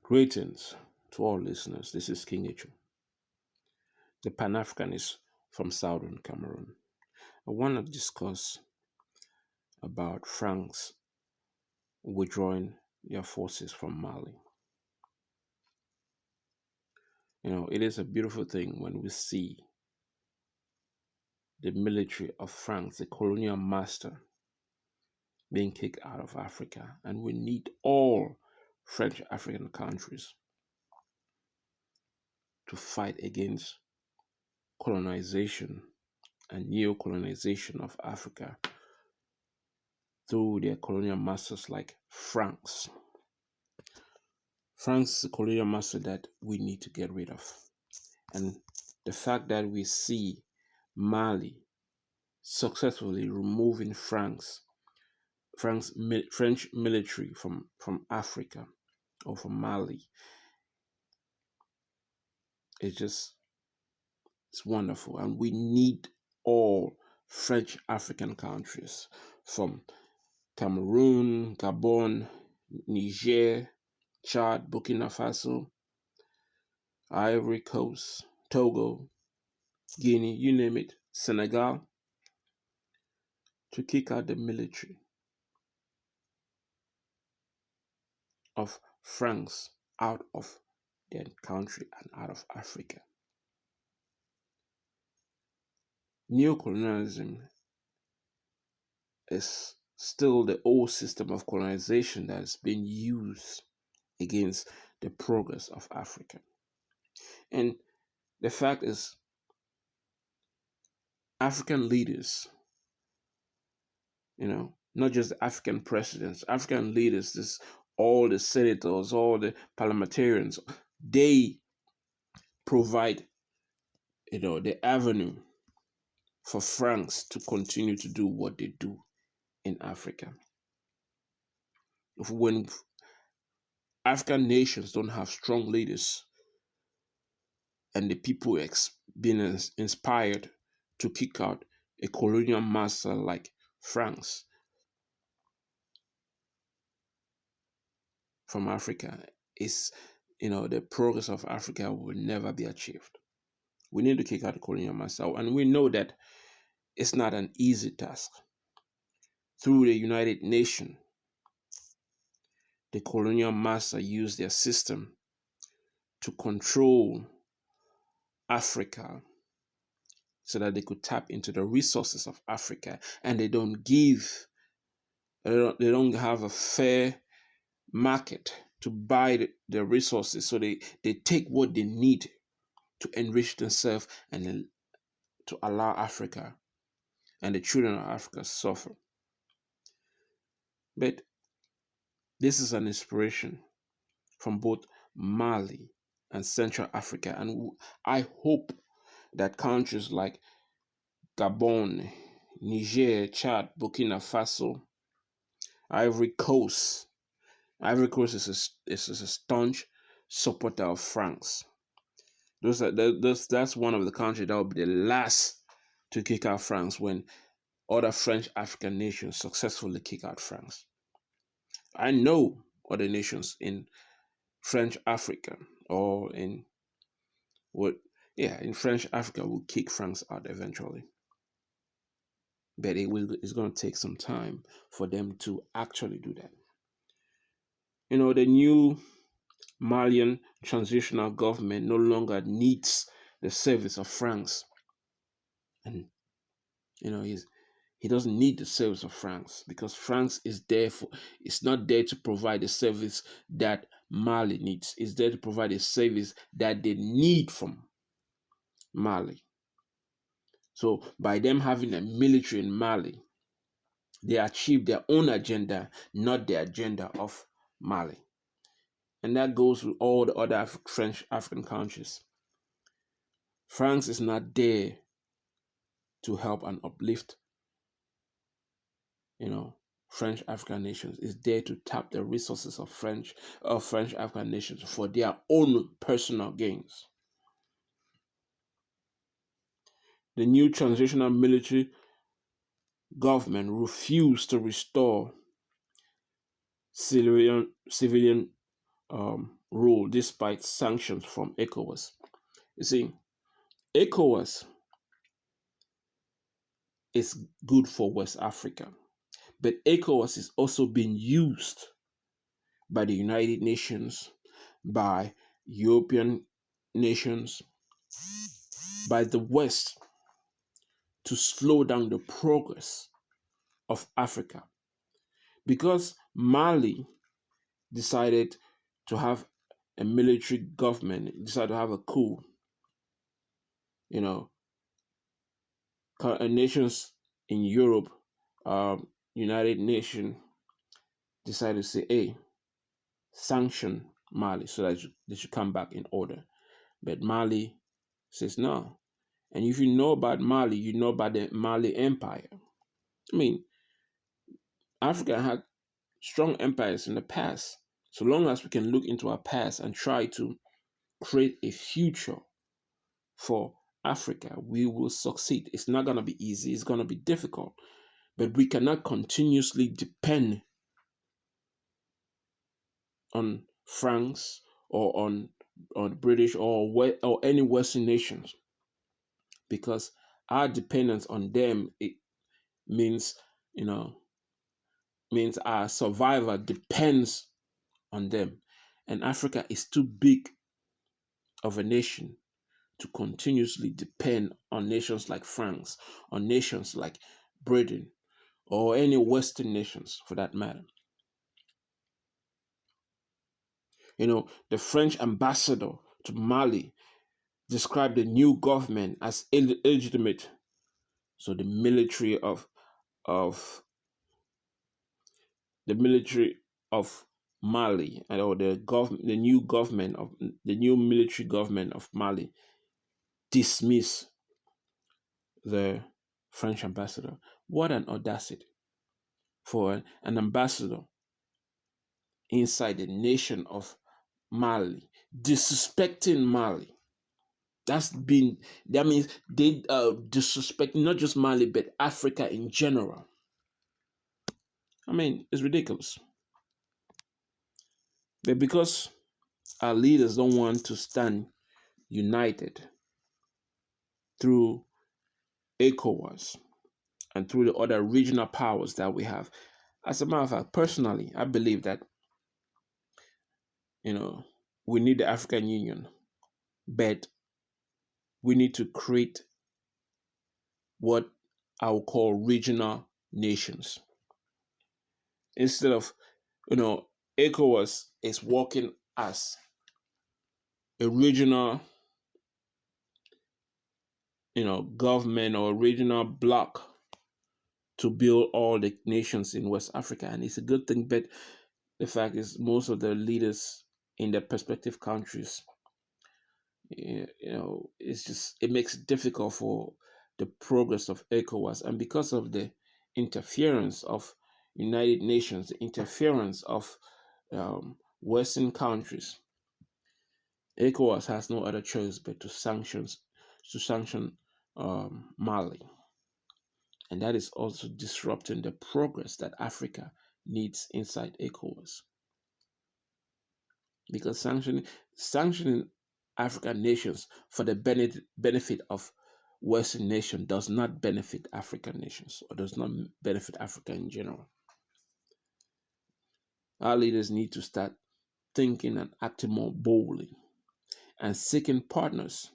Greetings to all listeners. This is King Echo, the Pan-Africanist from Southern Cameroon. I want to discuss about France withdrawing their forces from Mali. It is a beautiful thing when we see the military of France, the colonial master, being kicked out of Africa, and we need all French African countries to fight against colonization and neo-colonization of Africa through their colonial masters like France. France is a colonial master that we need to get rid of. And the fact that we see Mali successfully removing French military from Africa or from Mali, it's wonderful. And we need all French African countries from Cameroon, Gabon, Niger, Chad, Burkina Faso, Ivory Coast, Togo, Guinea, you name it, Senegal, to kick out the military of France out of their country and out of Africa. Neocolonialism is still the old system of colonization that has been used against the progress of Africa. And the fact is, African leaders, not just African presidents, African leaders, all the senators, all the parliamentarians, they provide, the avenue for France to continue to do what they do in Africa. When African nations don't have strong leaders and the people being inspired to kick out a colonial master like France from Africa, the progress of Africa will never be achieved. We need to kick out the colonial master, and we know that it's not an easy task. Through the United Nations, the colonial master used their system to control Africa so that they could tap into the resources of Africa, and they don't have a fair market to buy the resources, so they take what they need to enrich themselves and to allow Africa and the children of Africa suffer. But this is an inspiration from both Mali and Central Africa, and I hope that countries like Gabon, Niger, Chad, Burkina Faso, Ivory Coast is a staunch supporter of France. That's one of the countries that will be the last to kick out France when other French African nations successfully kick out France. I know other nations in French Africa or in French Africa will kick France out eventually. But it's going to take some time for them to actually do that. The new Malian transitional government no longer needs the service of France. And, he doesn't need the service of France because France it's not there to provide the service that Mali needs. It's there to provide a service that they need from Mali. So by them having a military in Mali, they achieve their own agenda, not the agenda of Mali. And that goes with all the other French African countries. France is not there to help and uplift, French African nations. It's there to tap the resources of French African nations for their own personal gains. The new transitional military government refused to restore civilian rule despite sanctions from ECOWAS. You see, ECOWAS is good for West Africa, but ECOWAS is also being used by the United Nations, by European nations, by the West to slow down the progress of Africa. Because Mali decided to have a military government, decided to have a coup, you know, nations in Europe, United Nations decided to say, hey, sanction Mali so that they should come back in order. But Mali says no. And if you know about Mali, you know about the Mali Empire. I mean, Africa had strong empires in the past. So long as we can look into our past and try to create a future for Africa, we will succeed. It's not going to be easy, it's going to be difficult, but we cannot continuously depend on France or on British or any Western nations, because our dependence on them, it means, you know, means our survival depends on them. And Africa is too big of a nation to continuously depend on nations like France, on nations like Britain, or any Western nations for that matter. You know, the French ambassador to Mali described the new government as illegitimate. So of the military of Mali, or the new government of the new military government of Mali dismiss the French ambassador. What an audacity for an ambassador inside the nation of Mali disrespecting Mali. That means they disrespect not just Mali but Africa in general. I mean, it's ridiculous. But because our leaders don't want to stand united through ECOWAS and through the other regional powers that we have, as a matter of fact, personally, I believe that, you know, we need the African Union, but we need to create what I would call regional nations. Instead of, you know, ECOWAS is working as a regional, you know, government or regional bloc to build all the nations in West Africa. And it's a good thing, but the fact is most of the leaders in the prospective countries, you know, it makes it difficult for the progress of ECOWAS. And because of the interference of United Nations, the interference of Western countries, ECOWAS has no other choice but to sanction Mali, and that is also disrupting the progress that Africa needs inside ECOWAS. Because sanctioning African nations for the benefit of Western nations does not benefit African nations, or does not benefit Africa in general. Our leaders need to start thinking and acting more boldly and seeking partners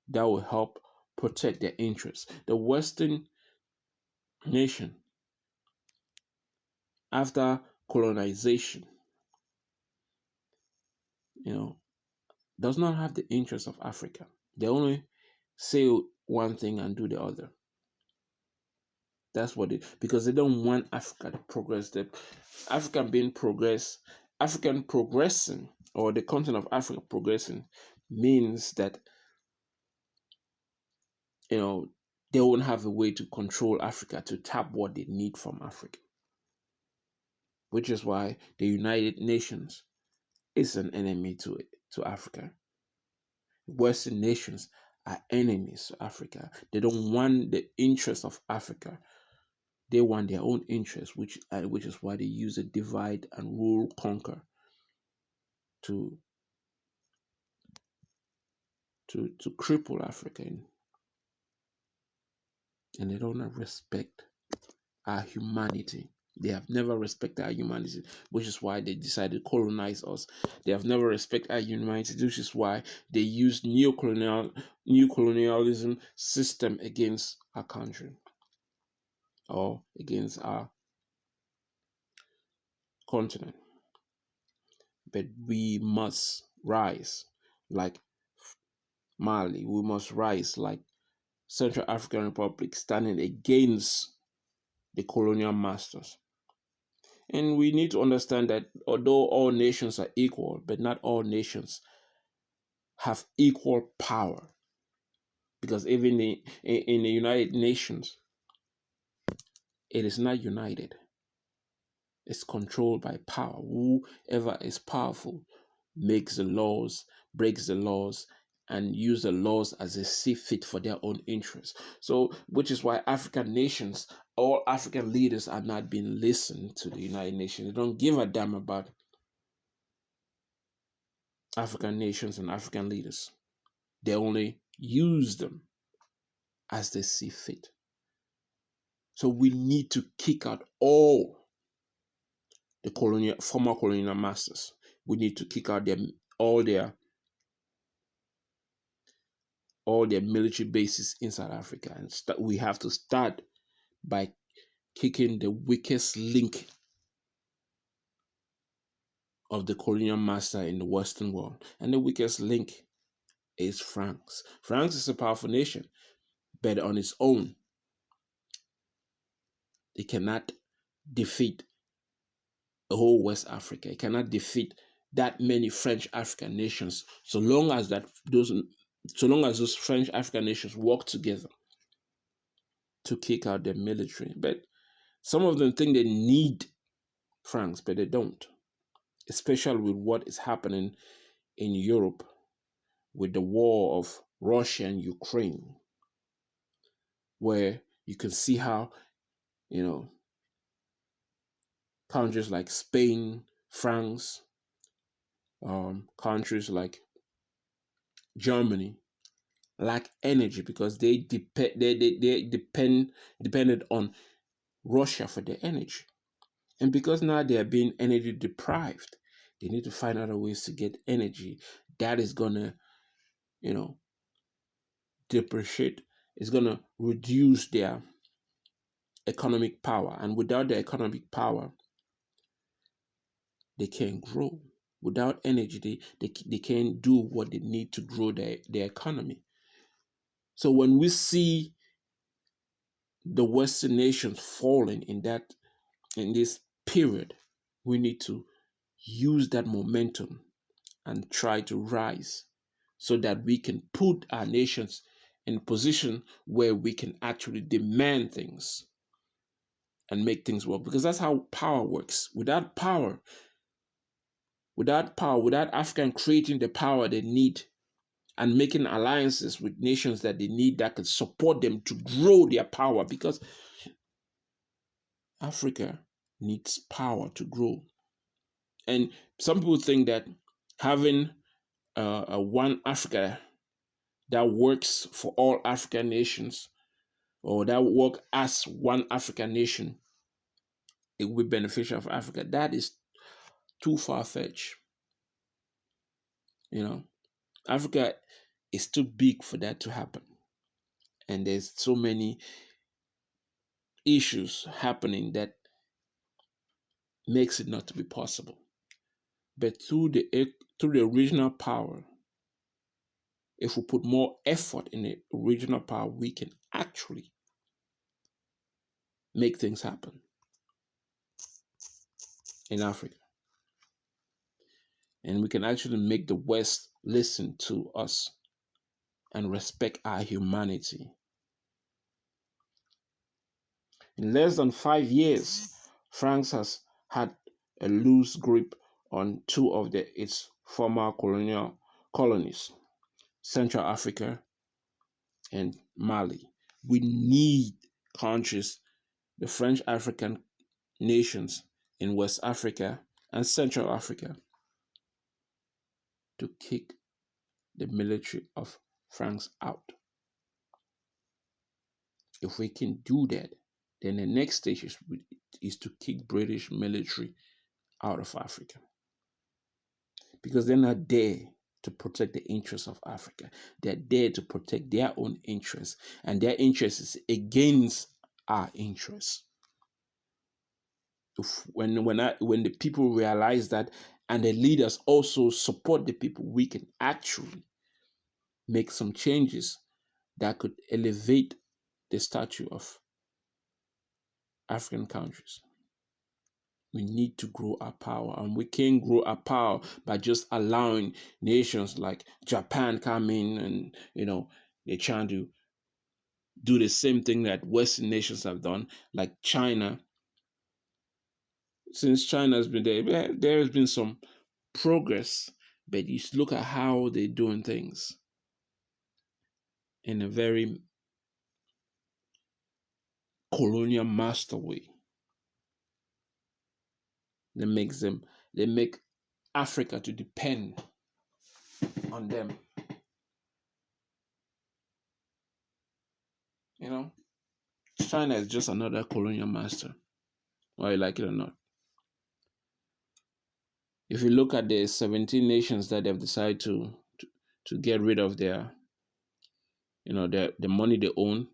that will help protect their interests. The Western nation, after colonization, you know, does not have the interests of Africa. They only say one thing and do the other. That's what it, because they don't want Africa to progress. The African progressing, or the continent of Africa progressing, means that, you know, they won't have a way to control Africa, to tap what they need from Africa. Which is why the United Nations is an enemy to Africa. Western nations are enemies to Africa. They don't want the interests of Africa. They want their own interests, which is why they use a divide and rule, conquer to to cripple Africa, and they don't respect our humanity. They have never respected our humanity, which is why they decided to colonize us. They have never respected our humanity, which is why they used new colonialism system against our country or against our continent. But we must rise like Mali. We must rise like Central African Republic, standing against the colonial masters. And we need to understand that although all nations are equal, but not all nations have equal power. Because even in the United Nations, it is not united. It's controlled by power. Whoever is powerful makes the laws, breaks the laws, and use the laws as they see fit for their own interests. So, which is why African nations, all African leaders are not being listened to the United Nations. They don't give a damn about African nations and African leaders. They only use them as they see fit. So we need to kick out all the former colonial masters. We need to kick out all their military bases in South Africa, and we have to start by kicking the weakest link of the colonial master in the Western world. And the weakest link is France. France is a powerful nation, but on its own, it cannot defeat the whole West Africa. It cannot defeat that many French African nations so long as those French African nations work together to kick out their military. But some of them think they need France, but they don't. Especially with what is happening in Europe with the war of Russia and Ukraine, where you can see how, countries like Spain, France, countries like Germany lack energy because they depended on Russia for their energy. And because now they are being energy deprived, they need to find other ways to get energy that is gonna, depreciate, is gonna reduce their economic power. And without their economic power, they can't grow. Without energy, they can't do what they need to grow their economy. So when we see the Western nations falling in this period, we need to use that momentum and try to rise so that we can put our nations in a position where we can actually demand things and make things work, because that's how power works. Without African creating the power they need and making alliances with nations that they need that could support them to grow their power, because Africa needs power to grow. And some people think that having a one Africa that works for all African nations, or that work as one African nation, it will be beneficial for Africa. That is too far-fetched. Africa is too big for that to happen. And there's so many issues happening that makes it not to be possible. But through the regional power, if we put more effort in the regional power, we can actually make things happen in Africa. And we can actually make the West listen to us and respect our humanity. In less than 5 years, France has had a loose grip on two of its former colonial colonies, Central Africa and Mali. We need countries, the French African nations in West Africa and Central Africa, to kick the military of France out. If we can do that, then the next stage is to kick British military out of Africa, because they're not there to protect the interests of Africa. They're there to protect their own interests, and their interest is against our interests. When the people realize that, and the leaders also support the people, we can actually make some changes that could elevate the stature of African countries. We need to grow our power, and we can't grow our power by just allowing nations like Japan come in and they're trying to do the same thing that Western nations have done, like China. Since China has been there, there has been some progress, but you look at how they're doing things in a very colonial master way. They make Africa to depend on them. You know, China is just another colonial master, whether you like it or not. If you look at the 17 nations that have decided to get rid of their, the money they own,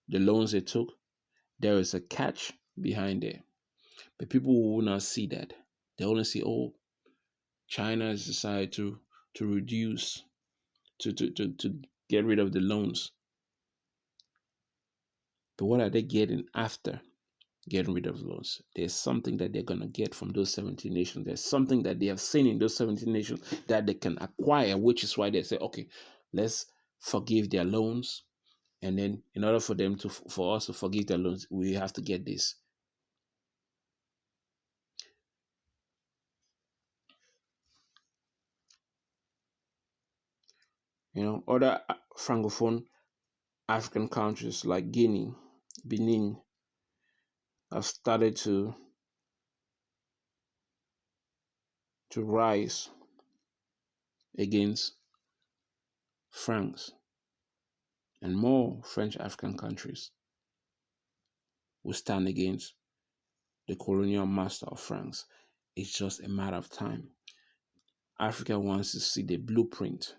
the loans they took, there is a catch behind there. But people will not see that. They only see, oh, China has decided to reduce, to get rid of the loans. But what are they getting after getting rid of the loans? There's something that they're going to get from those 17 nations. There's something that they have seen in those 17 nations that they can acquire, which is why they say, okay, let's forgive their loans. And then in order for them for us to forgive their loans, we have to get this. Other Francophone African countries like Guinea, Benin have started to rise against France, and more French African countries will stand against the colonial master of France. It's just a matter of time. Africa wants to see the blueprint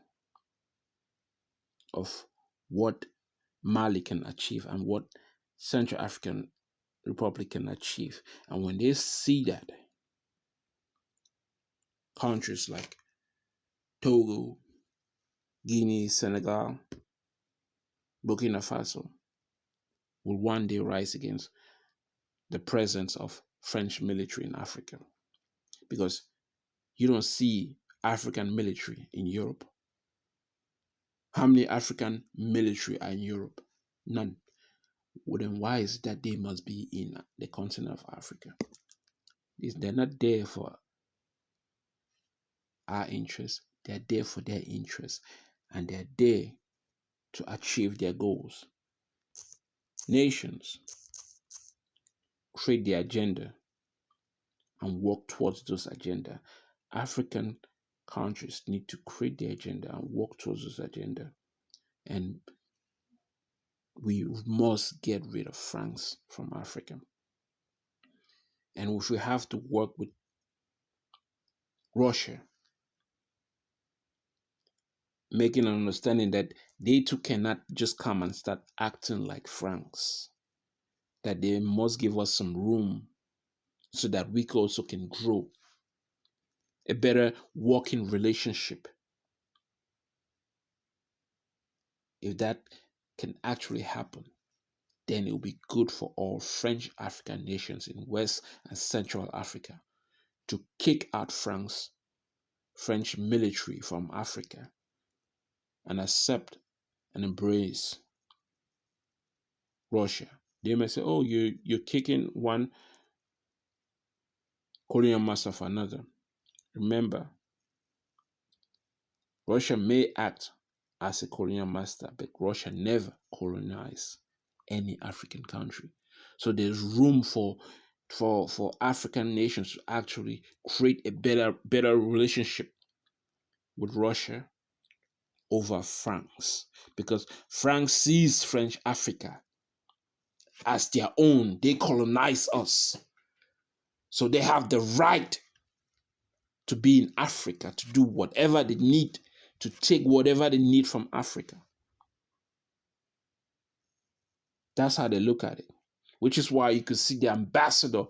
of what Mali can achieve and what Central African Republic can achieve. And when they see that, countries like Togo, Guinea, Senegal, Burkina Faso will one day rise against the presence of French military in Africa. Because you don't see African military in Europe. How many African military are in Europe? None. Well, then why is that they must be in the continent of Africa? They're not there for our interests. They're there for their interests. And they're there to achieve their goals. Nations create their agenda and work towards those agenda. African countries need to create their agenda and work towards this agenda. And we must get rid of France from Africa. And if we have to work with Russia, making an understanding that they too cannot just come and start acting like France, that they must give us some room so that we also can grow a better working relationship. If that can actually happen, then it will be good for all French African nations in West and Central Africa to kick out French military from Africa and accept and embrace Russia. They may say, oh, you're kicking one colonial master for another. Remember, Russia may act as a colonial master, but Russia never colonized any African country. So there's room for African nations to actually create a better relationship with Russia over France, because France sees French Africa as their own. They colonize us. So they have the right to be in Africa, to do whatever they need, to take whatever they need from Africa. That's how they look at it, which is why you could see the ambassador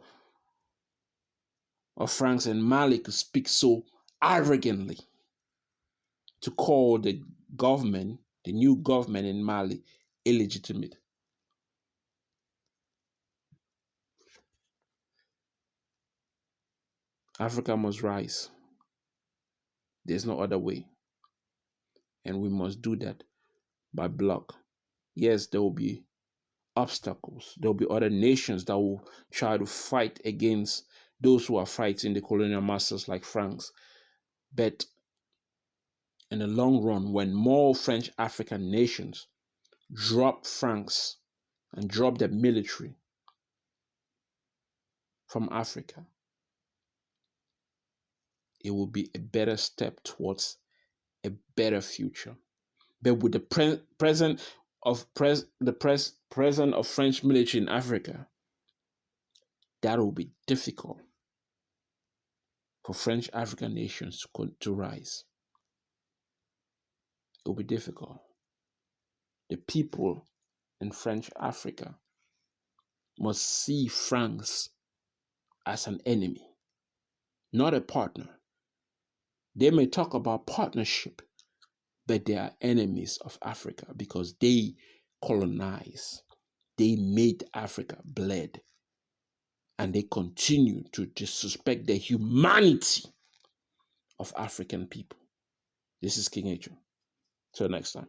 of France in Mali could speak so arrogantly to call the government, the new government in Mali, illegitimate. Africa must rise. There's no other way. And we must do that by bloc. Yes, there will be obstacles. There will be other nations that will try to fight against those who are fighting the colonial masters like France. But in the long run, when more French African nations drop France and drop their military from Africa, it will be a better step towards a better future. But with the present of French military in Africa, that will be difficult for French African nations to rise. It will be difficult. The people in French Africa must see France as an enemy, not a partner. They may talk about partnership, but they are enemies of Africa because they colonized. They made Africa bleed. And they continue to disrespect the humanity of African people. This is King H. Till next time.